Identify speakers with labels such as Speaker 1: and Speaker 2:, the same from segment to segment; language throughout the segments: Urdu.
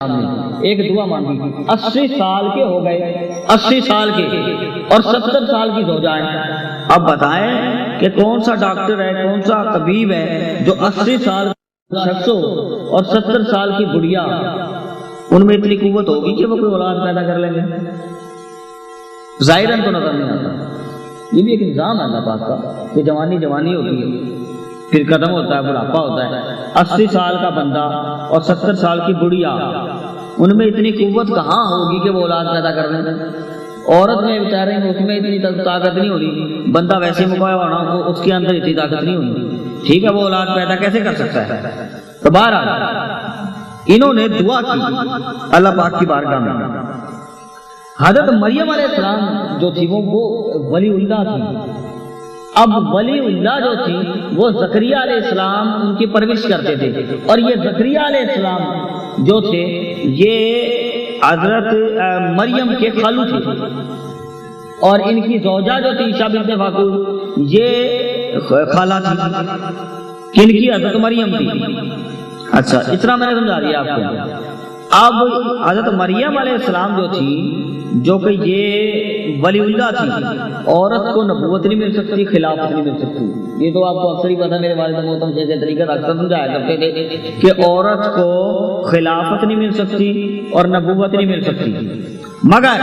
Speaker 1: ایک دعا مانگی، 80 سال کے ہو گئے، 80 سال کے اور 70 سال کی زوجائیں۔ اب بتائیں کہ کون سا ڈاکٹر ہے، کون سا طبیب ہے جو 80 سال شخص ہو اور 70 سال کی بڑھیا، ان میں اتنی قوت ہوگی کہ وہ کوئی اولاد پیدا کر لیں گے؟ ظاہراً تو نظر نہیں آتا۔ یہ بھی ایک نظام ہے اللہ پاک کا کہ جوانی جوانی ہوتی ہے، پھر ختم ہوتا ہے، بڑھاپا ہوتا ہے۔ 80 سال کا بندہ اور 70 سال کی بڑھیا، ان میں اتنی قوت کہاں ہوگی کہ وہ اولاد پیدا کر لیں؟ عورت میں بیچارے اس میں اتنی طاقت نہیں ہونی، بندہ ویسے مکایا ہونا اس کے اندر اتنی طاقت نہیں ہونی، ٹھیک ہے، وہ اولاد پیدا کیسے کر سکتا ہے؟ تو بہرحال انہوں نے دعا کی اللہ پاک کی بارگاہ میں۔ حضرت مریم علیہ السلام جو تھی وہ ولی اللہ تھی۔ اب ولی اللہ جو تھی وہ زکریہ علیہ السلام ان کی پرورش کرتے تھے، اور یہ زکریہ علیہ السلام جو تھے یہ حضرت مریم کے خالو تھے، اور ان کی زوجہ جو تھی عائشہ بنت فاقود یہ خالہ تھی، کن کی؟ حضرت مریم کی۔ اچھا اتنا میں نے سمجھا دیا آپ کو۔ اب حضرت مریم علیہ السلام جو تھی، جو کہ یہ ولی اللہ تھی، عورت کو نبوت نہیں مل سکتی، خلافت نہیں مل سکتی۔ یہ تو آپ کو اکثر ہی پتہ، میرے والد محترم شیخ طریقت اکثر سمجھایا کرتے تھے کہ عورت کو خلافت نہیں مل سکتی اور نبوت نہیں مل سکتی، مگر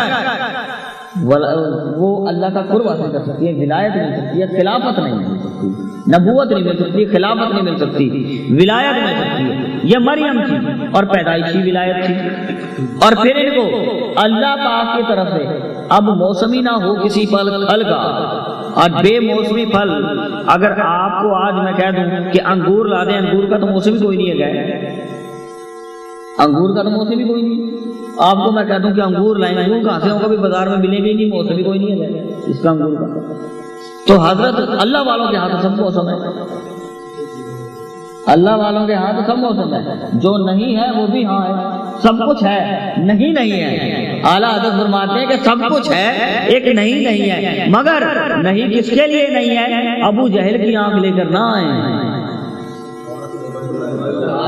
Speaker 1: وہ اللہ کا قرب حاصل کر سکتی ہے، ولایت مل سکتی ہے، خلافت نہیں مل سکتی، نبوت نہیں مل سکتی، خلافت نہیں مل سکتی، ولایت مل سکتی ہے۔ یہ مریم تھی اور پیدائشی ولایت تھی، اور پھر ان کو اللہ پاک کی طرف سے اب موسمی نہ ہو کسی پھل کا، اور بے موسمی پھل، اگر آپ کو آج میں کہہ دوں کہ انگور لا دیں، انگور کا تو موسم کوئی نہیں ہے، انگور کا تو موسم ہی کوئی نہیں۔ آپ کو میں کہہ دوں کہ انگور لائیں، انگور کہاں سے ہوگا؟ بھی بازار میں ملیں گے ہی نہیں، موسم ہی کوئی نہیں ہے اس کا انگور کا۔ تو حضرت اللہ والوں کے ہاتھ سب موسم ہے، اللہ والوں کے ہاتھ سب موسم ہے، جو نہیں ہے وہ بھی ہاں ہے، سب کچھ ہے، نہیں نہیں ہے۔ اعلیٰ حضرت فرماتے ہیں کہ سب کچھ ہے، ایک نہیں ہے، مگر نہیں کس کے لیے نہیں ہے؟ ابو جہل کی آنکھ لے کر نہ آئے،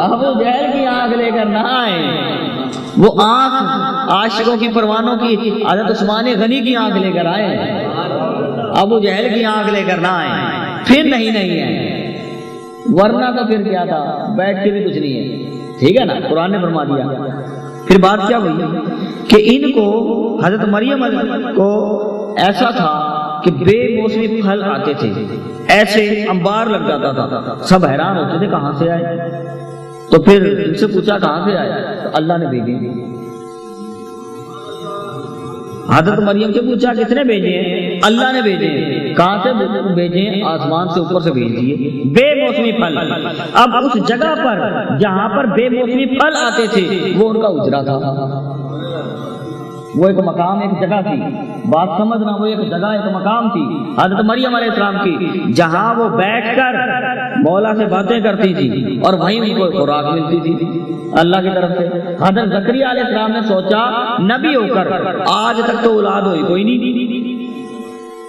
Speaker 1: ابو جہل کی آنکھ لے کر نہ آئے۔ وہ آنکھ عاشقوں کی، پروانوں کی، حضرت عثمان غنی کی آنکھ لے کر آئے، ابو جہل کی آنکھ لے کر نہ آئے، پھر نہیں ہے، ورنہ تو پھر کیا تھا؟ بیٹھ کے بھی کچھ نہیں ہے، ٹھیک ہے نا، قرآن نے فرما دیا۔ پھر بات کیا ہوئی کہ ان کو حضرت مریم کو ایسا تھا کہ بے موسمی پھل آتے تھے، ایسے انبار لگ جاتا تھا، سب حیران ہوتے تھے کہاں سے آئے؟ تو پھر ان سے پوچھا کہاں سے آئے؟ تو اللہ نے بھیجے۔ حضرت مریم سے پوچھا کس نے بھیجے ہیں؟ اللہ نے بھیجے ہیں۔ کہاں سے بھیجے ہیں؟ آسمان سے اوپر سے بھیج دیے بے موسمی پھل۔ اب اس جگہ پر جہاں پر بے موسمی پھل آتے تھے وہ ان کا اجرا تھا، وہ ایک مقام، ایک جگہ تھی، بات سمجھنا، وہ ایک جگہ، ایک مقام تھی حضرت مریم علیہ السلام کی، جہاں وہ بیٹھ کر مولا سے باتیں کرتی تھی اور وہیں ان کو خوراک ملتی تھی اللہ کی طرف سے۔ حضرت زکریہ علیہ السلام نے سوچا نبی ہو کر آج تک تو اولاد ہوئی کوئی نہیں،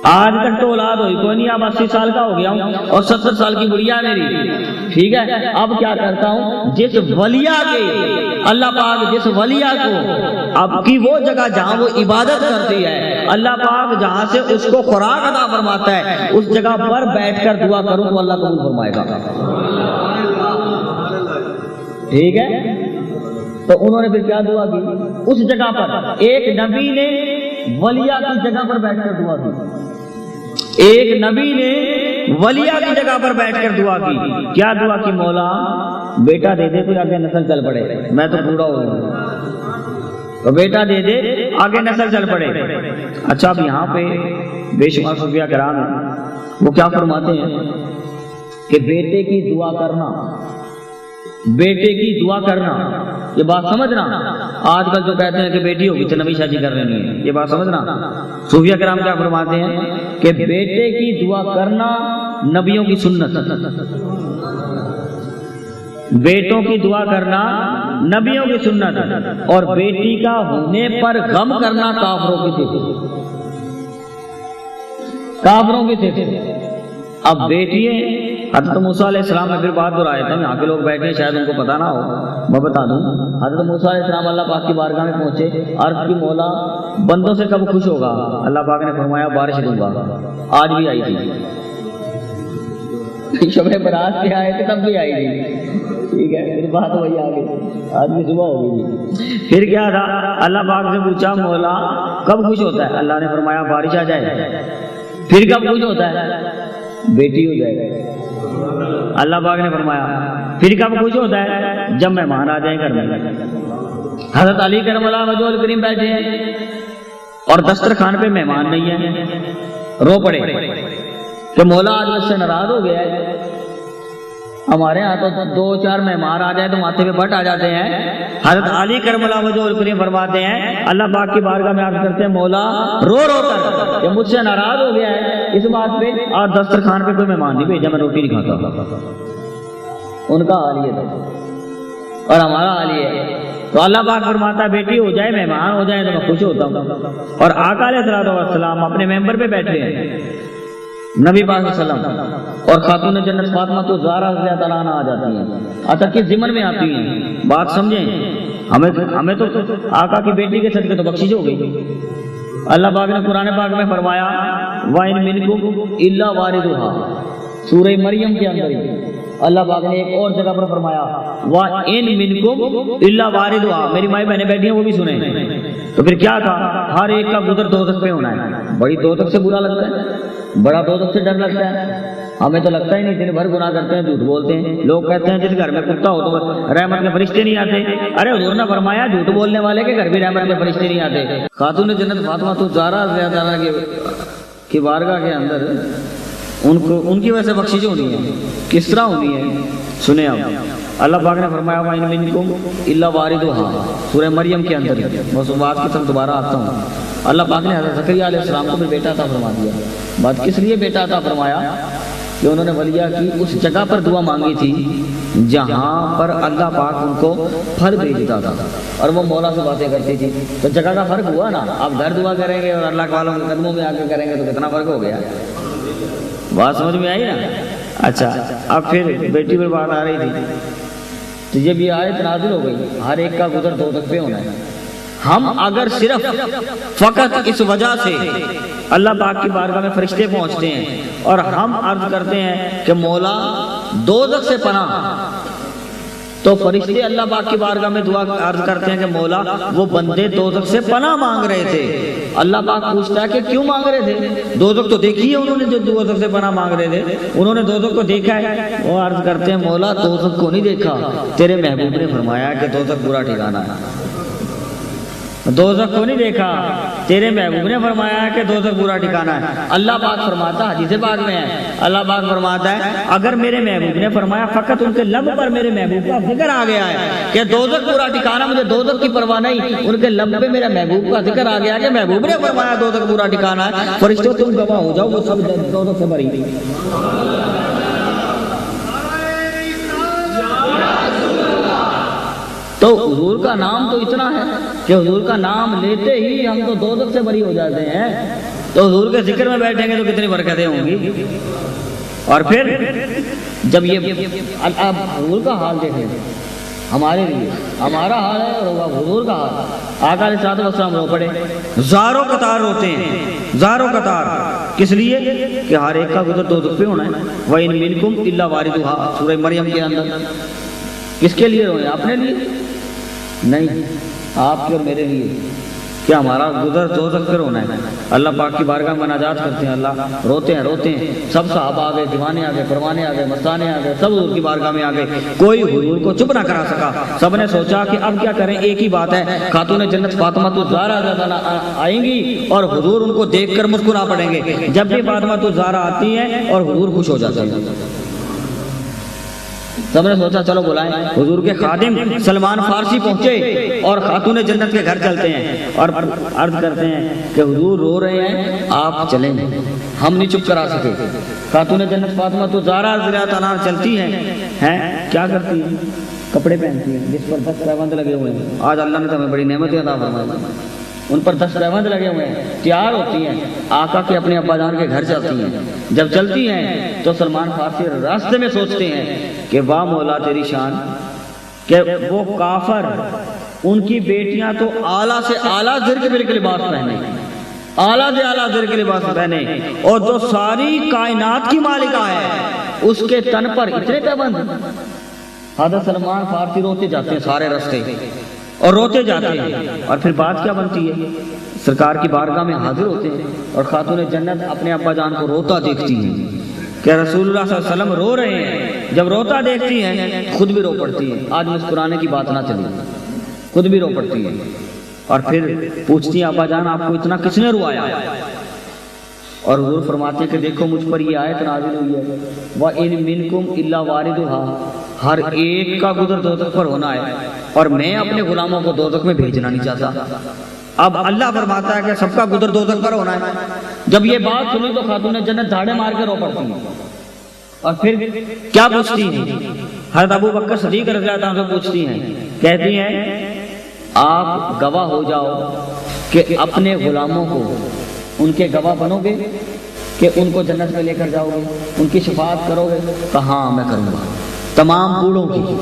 Speaker 1: آج تک تو اولاد ہوئی کوئی نہیں، اب 80 سال کا ہو گیا ہوں اور 70 سال کی بڑھیا میری، ٹھیک ہے، اب کیا کرتا ہوں؟ جس ولیہ کے اللہ پاک جس ولیہ کو اب کی وہ جگہ جہاں وہ عبادت کرتی ہے، اللہ پاک جہاں سے اس کو خوراک عطا فرماتا ہے، اس جگہ پر بیٹھ کر دعا کروں تو اللہ قبول فرمائے گا، ٹھیک ہے۔ تو انہوں نے پھر کیا دعا کی؟ اس جگہ پر ایک نبی نے ولیہ کی جگہ پر بیٹھ کر دعا کی، ایک نبی نے ولیہ کی جگہ پر بیٹھ کر دعا کی۔ کیا دعا کی؟ مولا بیٹا دے دے، کوئی آگے نسل چل پڑے، میں تو بوڑھا ہو گیا، تو بیٹا دے دے آگے نسل چل پڑے۔ اچھا اب یہاں پہ بے شمار صوفیاء کرام ہیں، وہ کیا فرماتے ہیں کہ بیٹے کی دعا کرنا، بیٹے کی دعا کرنا، یہ بات سمجھنا۔ آج کل جو کہتے ہیں کہ بیٹی ہوگی تو نئی شادی کر لینی ہے، یہ بات سمجھنا۔ صوفیاء کرام کیا فرماتے ہیں کہ بیٹے کی دعا کرنا نبیوں کی سنت، بیٹوں کی دعا کرنا نبیوں کی سنت، اور بیٹی کا ہونے پر غم کرنا کافروں کی صفت، کافروں کی صفت۔ اب بیٹیے حضرت موسیٰ علیہ السلام نے پھر بات دہرایا تھا، یہاں کے لوگ بیٹھے ہیں شاید ان کو پتہ نہ ہو، میں بتا دوں۔ حضرت موسیٰ علیہ السلام اللہ پاک کی بارگاہ میں پہنچے، عرض کی مولا بندوں سے کب خوش ہوگا؟ اللہ پاک نے فرمایا بارش دوں گا۔ آج بھی آئی تھی، شب برات کے آئے تھے تب بھی آئی تھی، ٹھیک ہے، پھر بات وہی آ گئی، آج بھی صبح ہو گئی۔ پھر کیا تھا؟ اللہ پاک سے پوچھا مولا کب خوش ہوتا ہے؟ اللہ نے فرمایا بارش آ جائے۔ پھر کب خوش ہوتا ہے؟ بیٹی ہو جائے گا۔ اللہ پاک نے فرمایا پھر کب خوش ہوتا ہے؟ جب مہمان آ جائیں گھر میں۔ حضرت علی کرم اللہ وجہ الکریم بیٹھے ہیں اور دسترخوان پہ مہمان نہیں ہے، رو پڑے کہ مولا آج مجھ سے ناراض ہو گیا ہے۔ ہمارے ہاں تو 2-4 مہمان آ جائے تو ماتھے پہ بٹ آ جاتے ہیں۔ حضرت علی کرم اللہ وجہ الکریم فرماتے ہیں اللہ پاک کی بارگاہ میں عرض کرتے ہیں مولا رو رو کر کہ مجھ سے ناراض ہو گیا ہے اس بات پہ، اور دسترخوان پہ کوئی مہمان نہیں بھیجا، میں روٹی نہیں کھاتا۔ ان کا حال یہ تھا اور ہمارا حال یہ ہے۔ تو اللہ پاک فرماتا ہے بیٹی ہو جائے، مہمان ہو جائے تو میں خوش ہوتا ہوں۔ اور آقا علیہ الصلوۃ والسلام اپنے ممبر پہ بیٹھے ہیں، نبی پاک صلی اللہ علیہ وسلم اور خاتون جنت فاطمہ تو زہرا رضی اللہ عنہا آ جاتی ہیں، حتیٰ کہ ضمن میں آتی ہیں۔ بات سمجھیں، ہمیں تو آقا کی بیٹی کے صدقے تو بخشش ہو گئی۔ اللہ پاک نے قرآن پاک میں فرمایا وَإِن مِّنكُمْ إِلَّا وَارِدُهَا، سورہ مریم کے اندر ہی اللہ پاک نے ایک اور جگہ پر فرمایا وَإِن مِّنكُمْ إِلَّا وَارِدُهَا۔ میری مائیں بہنیں بیٹھی ہیں وہ بھی سنیں، تو پھر کیا تھا؟ ہر ایک کا گزر دوزخ پہ ہونا ہے۔ بڑی دوزخ سے برا لگتا ہے، بڑا دوزخ سے ڈر لگتا ہے۔ ہمیں تو لگتا ہی نہیں، دن بھر گناہ کرتے ہیں، جھوٹ بولتے ہیں۔ لوگ کہتے ہیں جس گھر میں کتا ہو تو رحمت کے فرشتے نہیں آتے۔ ارے حضور نے فرمایا جھوٹ بولنے والے کے گھر بھی رحمت کے فرشتے نہیں آتے۔ خاتون جنت فاطمہ تو زہرا رضی اللہ عنہا کی بارگاہ کے اندر ان کی وجہ سے بخشش ہونی ہے۔ کس طرح ہونی ہے سنیں آپ۔ اللہ پاک نے فرمایا وَإِن مِّنكُمْ إِلَّا وَارِدُهَا، سورہ مریم کے اندر ہی۔ بس بات کی طرف دوبارہ آتا ہوں۔ اللہ پاک نے حضرت زکریا علیہ السلام کو بھی بیٹا عطا فرما دیا۔ بات کس لیے بیٹا عطا فرمایا؟ کہ انہوں نے ولیہ کی اس جگہ پر دعا مانگی تھی جہاں پر اللہ پاک ان کو پھل بھیجتا تھا، اور وہ مولا سے باتیں کرتی تھی۔ تو جگہ کا فرق ہوا نا، آپ گھر دعا کریں گے اور اللہ کے والوں کے قدموں میں آ کے کریں گے تو کتنا فرق ہو گیا۔ بات سمجھ میں آئی نا؟ اچھا، اب پھر بیٹی پر بات آ رہی تھی تو جب یہ آیت نازل ہو گئی ہر ایک کا گزر دوزخ پہ ہونا ہے۔ ہم اگر صرف فقط اس وجہ سے اللہ پاک کی بارگاہ میں فرشتے پہنچتے ہیں اور ہم عرض کرتے ہیں کہ مولا دوزخ سے پناہ، تو فرشتے اللہ پاک کی بارگاہ میں دعا عرض کرتے ہیں کہ مولا وہ بندے دوزخ سے پناہ مانگ رہے تھے۔ اللہ پاک پوچھتا ہے کہ کیوں مانگ رہے تھے؟ دوزخ تو دیکھی ہے انہوں نے، جو دوزخ سے پناہ مانگ رہے تھے انہوں نے دوزخ کو دیکھا ہے؟ وہ عرض کرتے ہیں مولا دوزخ کو نہیں دیکھا، تیرے محبوب نے فرمایا کہ دوزخ برا ٹھکانہ ہے۔ دوزخ کو نہیں دیکھا، تیرے محبوب نے فرمایا ہے کہ دوزخ برا ٹھکانہ ہے۔ اللہ پاک فرماتا ہے، حدیث پاک میں ہے، اللہ پاک فرماتا ہے اگر میرے محبوب نے فرمایا فقط ان کے لب پر میرے محبوب کا ذکر آ گیا ہے کہ دوزخ برا ٹھکانہ، مجھے دوزخ کی پرواہ نہیں، ان کے لب پہ میرے محبوب کا ذکر آ گیا کہ محبوب نے فرمایا دوزخ برا ٹھکانہ ہے، فرشتوں تم گواہ ہو جاؤ وہ سب دوزخ سے بری۔ تو حضور کا نام تو اتنا ہے کہ حضور کا نام لیتے ہی ہم تو دوزخ سے بری ہو جاتے ہیں۔ تو حضور کے ذکر میں بیٹھیں گے تو کتنی برکتیں ہوں گی۔ اور پھر جب یہ اب حضور کا حال دیکھیں ہمارے لیے، ہمارا حال ہے اور حضور کا حال۔ آقا علیہ الصلوۃ والسلام رو پڑے، زاروں قطار روتے ہیں، زاروں قطار، کس لیے؟ کہ ہر ایک کا گزر دوزخ پہ ہونا ہے۔ وَإِن مِّنكُمْ إِلَّا وَارِدُهَا، سورہ مریم کے اندر۔ کس کے لیے روئے؟ اپنے لیے نہیں، آپ کے اور میرے لیے کہ ہمارا گزر دوزخ پر ہونا ہے۔ اللہ پاک کی بارگاہ میں مناجات کرتے ہیں، اللہ روتے ہیں۔ سب صحابہ آ گئے، دیوانے آ گئے، پروانے آ گئے، مستانے آ گئے، سب حضور کی بارگاہ میں آ گئے، کوئی حضور کو چپ نہ کرا سکا۔ سب نے سوچا کہ اب کیا کریں، ایک ہی بات ہے، خاتون جنت فاطمہ الزہرا آئیں گی اور حضور ان کو دیکھ کر مسکرا پڑیں گے۔ جب بھی فاطمہ الزہرا آتی ہیں اور حضور خوش ہو جاتے ہیں، سب نے سوچا چلو بلائیں۔ حضور کے خادم سلمان فارسی پہنچے اور خاتون جنت کے گھر چلتے ہیں اور عرض کرتے ہیں کہ حضور رو رہے ہیں، آپ چلیں، ہم نہیں چپ کرا سکے۔ خاتون جنت فاطمہ تو زہرا رضی اللہ عنہا چلتی ہیں، کیا کرتی ہیں؟ کپڑے پہنتی ہیں جس پر 10 پیوند لگے ہوئے ہیں۔ آج اللہ نے تو ہمیں بڑی نعمت عطا فرمائی، ان پر دست پیوند لگے ہوئے ہیں، تیار ہوتی ہیں، آقا کے اپنے ابا جان کے گھر جاتی ہیں۔ جب چلتی ہیں تو سلمان فارسی راستے میں سوچتے ہیں کہ واہ مولا تیری شان، کہ وہ کافر ان کی بیٹیاں تو اعلیٰ سے اعلیٰ زر کے لباس پہنے، اعلیٰ سے اعلیٰ زر کے لباس پہنے، اور جو ساری کائنات کی مالکہ ہے اس کے تن پر اتنے پیبند۔ حضرت سلمان فارسی روتے جاتے ہیں سارے راستے، اور روتے جاتے ہیں، اور پھر بات کیا بنتی ہے؟ سرکار کی بارگاہ میں حاضر ہوتے ہیں، اور خاتون جنت اپنے ابا جان کو روتا دیکھتی ہیں کہ رسول اللہ صلی اللہ علیہ وسلم رو رہے ہیں۔ جب روتا دیکھتی ہیں خود بھی رو پڑتی ہیں، آج مسکرانے کی بات نہ چلی، خود بھی رو پڑتی ہیں، اور پھر پوچھتی ہیں ابا جان آپ کو اتنا کس نے روایا؟ اور حضور فرماتے ہیں کہ دیکھو مجھ پر یہ آیت نازل ہوئی ہے وَإِن مِّنكُمْ إِلَّا وَارِدُهَا، ہر ایک کا گزر دوزخ پر ہونا ہے، اور میں اپنے غلاموں کو دوزخ میں بھیجنا نہیں چاہتا۔ اب اللہ فرماتا ہے کہ سب کا گزر دوزخ پر ہونا ہے۔ جب یہ بات سنی تو خاتون جنت دھاڑے مار کے رو پڑتی ہیں، اور پھر کیا پوچھتی ہیں؟ حضرت ابو بکر صدیق رضی اللہ عنہ سے پوچھتی ہیں، کہتی ہیں آپ گواہ ہو جاؤ کہ اپنے غلاموں کو ان کے گواہ بنو گے کہ ان کو جنت میں لے کر جاؤ گے، ان کی شفاعت کرو گے؟ کہاں میں کروں گا، تمام بوڑھوں کی،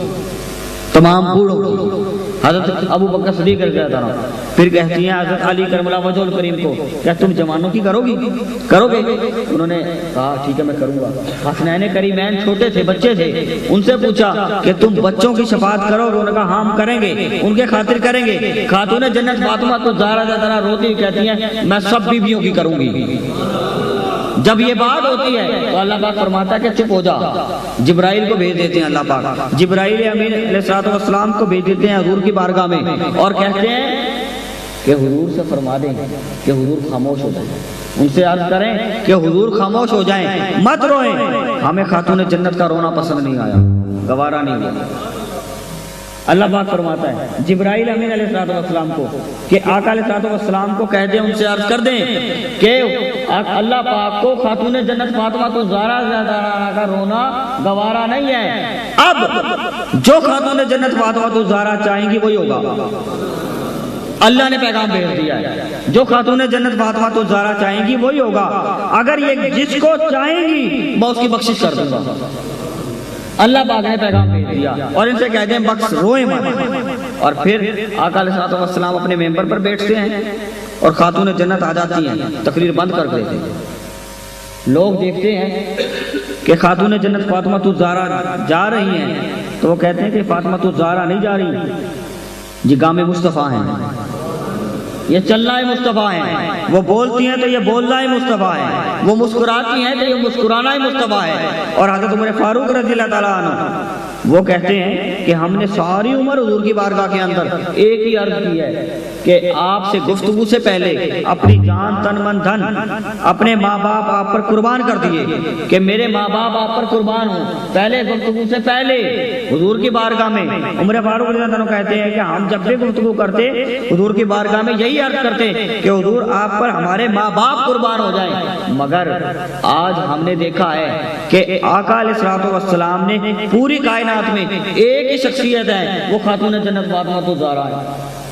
Speaker 1: تمام بوڑھوں کی۔ حضرت ابو بکر صدیق رضی اللہ عنہ پھر کہتی ہیں حضرت علی کرم اللہ وجہ الکریم کو، کیا تم جوانوں کی کرو گے؟ انہوں نے کہا ٹھیک ہے میں کروں گا۔ حسنین کریمین چھوٹے تھے، بچے تھے، ان سے پوچھا کہ تم بچوں کی شفاعت کرو گے؟ انہوں نے کہا ہاں ہم کریں گے، ان کے خاطر کریں گے۔ خاتون جنت فاطمہ تو زہرا روتی ہوئی کہتی ہیں میں سب بیویوں کی کروں گی۔ جب یہ بات ہوتی ہے تو اللہ پاک فرماتا ہے کہ چپ ہو جا، جبرائیل کو بھیج دیتے ہیں اللہ پاک، جبرائیل امین علیہ السلام کو بھیج دیتے ہیں حضور کی بارگاہ میں، اور کہتے ہیں کہ حضور سے فرما دیں کہ حضور خاموش ہو جائیں، ان سے عرض کریں کہ حضور خاموش ہو جائیں، مت روئیں، ہمیں خاتون جنت کا رونا پسند نہیں آیا، گوارا نہیں ہوا۔ اللہ پاک فرماتا ہے جبرائیل امین علیہ السلام کو کہ آقا علیہ السلام کو کہہ دیں، ان سے عرض کر دیں کہ اللہ پاک کو خاتون جنت فاطمہ تو زہرا کا رونا گوارا نہیں ہے، اب جو خاتون جنت فاطمہ تو زہرا چاہیں گی وہی ہوگا۔ اللہ نے پیغام بھیج دیا ہے، جو خاتون جنت فاطمہ تو زہرا چاہیں گی وہی ہوگا، اگر یہ جس کو چاہیں گی میں اس کی بخشش کر دوں گا۔ اللہ پاک نے پیغام بھیج دیا، اور ان سے کہہ دیں بخش روئے مت۔ اور پھر آقا علیہ السلام اپنے ممبر پر بیٹھتے ہیں، اور خاتون جنت آ جاتی ہیں، تقریر بند کر دیتے ہیں۔ لوگ دیکھتے ہیں کہ خاتون جنت فاطمہ الزہرا جا رہی ہیں، تو وہ کہتے ہیں کہ فاطمہ الزہرا نہیں جا رہی، یہ گام مصطفیٰ ہیں، یہ چلنا ہی مصطفیٰ ہے، وہ بولتی ہیں تو یہ بولنا ہی مصطفیٰ ہے، وہ مسکراتی ہیں تو یہ مسکرانا ہی مصطفیٰ ہے۔ اور حضرت عمر فاروق رضی اللہ تعالیٰ عنہ وہ کہتے ہیں کہ ہم نے ساری عمر حضور کی بارگاہ کے اندر ایک ہی عرض کی ہے کہ آپ سے گفتگو سے پہلے اپنی جان تن من دھن اپنے ماں باپ آپ پر قربان کر دیے، کہ میرے ماں باپ آپ پر قربان ہوں، پہلے گفتگو سے پہلے حضور کی بارگاہ میں۔ عمر فاروق رضی اللہ عنہ کہتے ہیں کہ ہم جب بھی گفتگو کرتے حضور کی بارگاہ میں یہی عرض کرتے کہ حضور آپ پر ہمارے ماں باپ قربان ہو جائیں، مگر آج ہم نے دیکھا ہے کہ آقا علیہ السلام نے پوری کائنات میں ایک ہی شخصیت ہے، وہ خاتون جنت فاطمہ الزہرا ہے،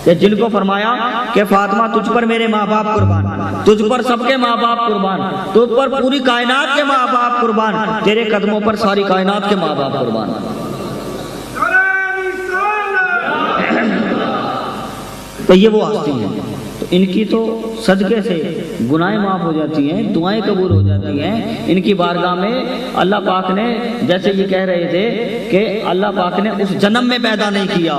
Speaker 1: کہ جن کو فرمایا کہ فاطمہ تجھ پر میرے ماں باپ قربان، تجھ پر سب کے ماں باپ قربان، تجھ پر پوری کائنات کے ماں باپ قربان، تیرے قدموں پر ساری کائنات کے ماں باپ قربان۔ تو یہ وہ ہستی ہیں، تو ان کی تو صدقے سے گناہیں معاف ہو جاتی ہیں، دعائیں قبول ہو جاتی ہیں۔ ان کی بارگاہ میں اللہ پاک نے، جیسے یہ کہہ رہے تھے کہ اللہ پاک نے اس جنم میں پیدا نہیں کیا،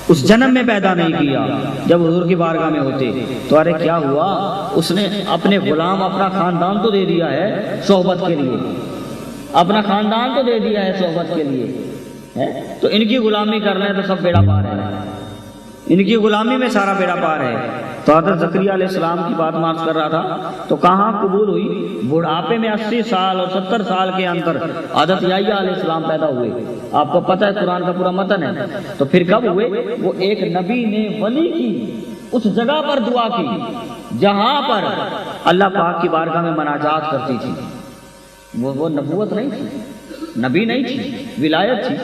Speaker 1: اس جنم میں پیدا نہیں کیا، جب حضور کی بارگاہ میں ہوتے تو ارے کیا ہوا، اس نے اپنے غلام اپنا خاندان تو دے دیا ہے صحبت کے لیے، اپنا خاندان تو دے دیا ہے صحبت کے لیے، تو ان کی غلامی کر لیں تو سب بیڑا پار ہے، ان کی غلامی میں سارا بیڑا پار ہے۔ تو حضرت زکریا علیہ السلام کی بات مارچ کر رہا تھا تو کہاں قبول ہوئی؟ بڑھاپے میں 80 سال اور 70 سال کے اندر حضرت یحییٰ علیہ السلام پیدا ہوئے۔ آپ کو پتہ ہے قرآن کا پورا متن ہے، تو پھر کب ہوئے؟ وہ ایک نبی نے ولی کی اس جگہ پر دعا کی جہاں پر اللہ پاک کی بارگاہ میں مناجات کرتی تھی۔ وہ نبوت نہیں تھی، نبی نہیں تھی، ولایت تھی،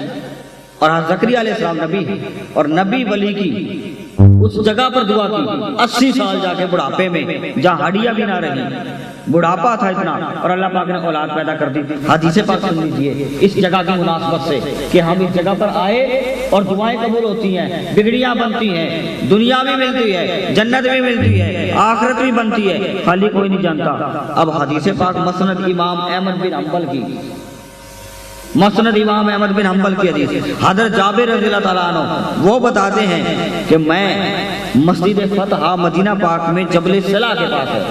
Speaker 1: اور زکریا علیہ السلام نبی ہے، اور نبی ولی کی اس جگہ پر دعا کی، 80 سال جا کے بڑھاپے میں جہاں ہڈیاں بھی نہ رہی، بڑھاپا تھا اتنا، اور اللہ پاک نے اولاد پیدا کر دی۔ حدیث پاک سن لیجیے اس جگہ کی مناسبت سے کہ ہم اس جگہ پر آئے اور دعائیں قبول ہوتی ہیں، بگڑیاں بنتی ہیں، دنیا بھی ملتی ہے، جنت بھی ملتی ہے، آخرت بھی بنتی ہے، خالی کوئی نہیں جانتا۔ اب حدیث پاک مسند امام احمد بن حنبل کی، مسند امام احمد بن حنبل کی حدیث، حضرت جابر رضی اللہ تعالیٰ عنہ وہ بتاتے ہیں کہ میں مسجد فتح مدینہ پاک میں جبل صلا کے پاس ہے،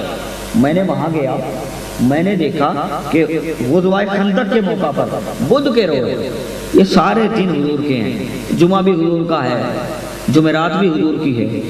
Speaker 1: میں نے وہاں گیا، میں نے دیکھا کہ غزوہ خندق کے موقع پر بدھ کے روز یہ سارے دن حضور کے ہیں، جمعہ بھی حضور کا ہے، جمعرات بھی حضور کی ہے،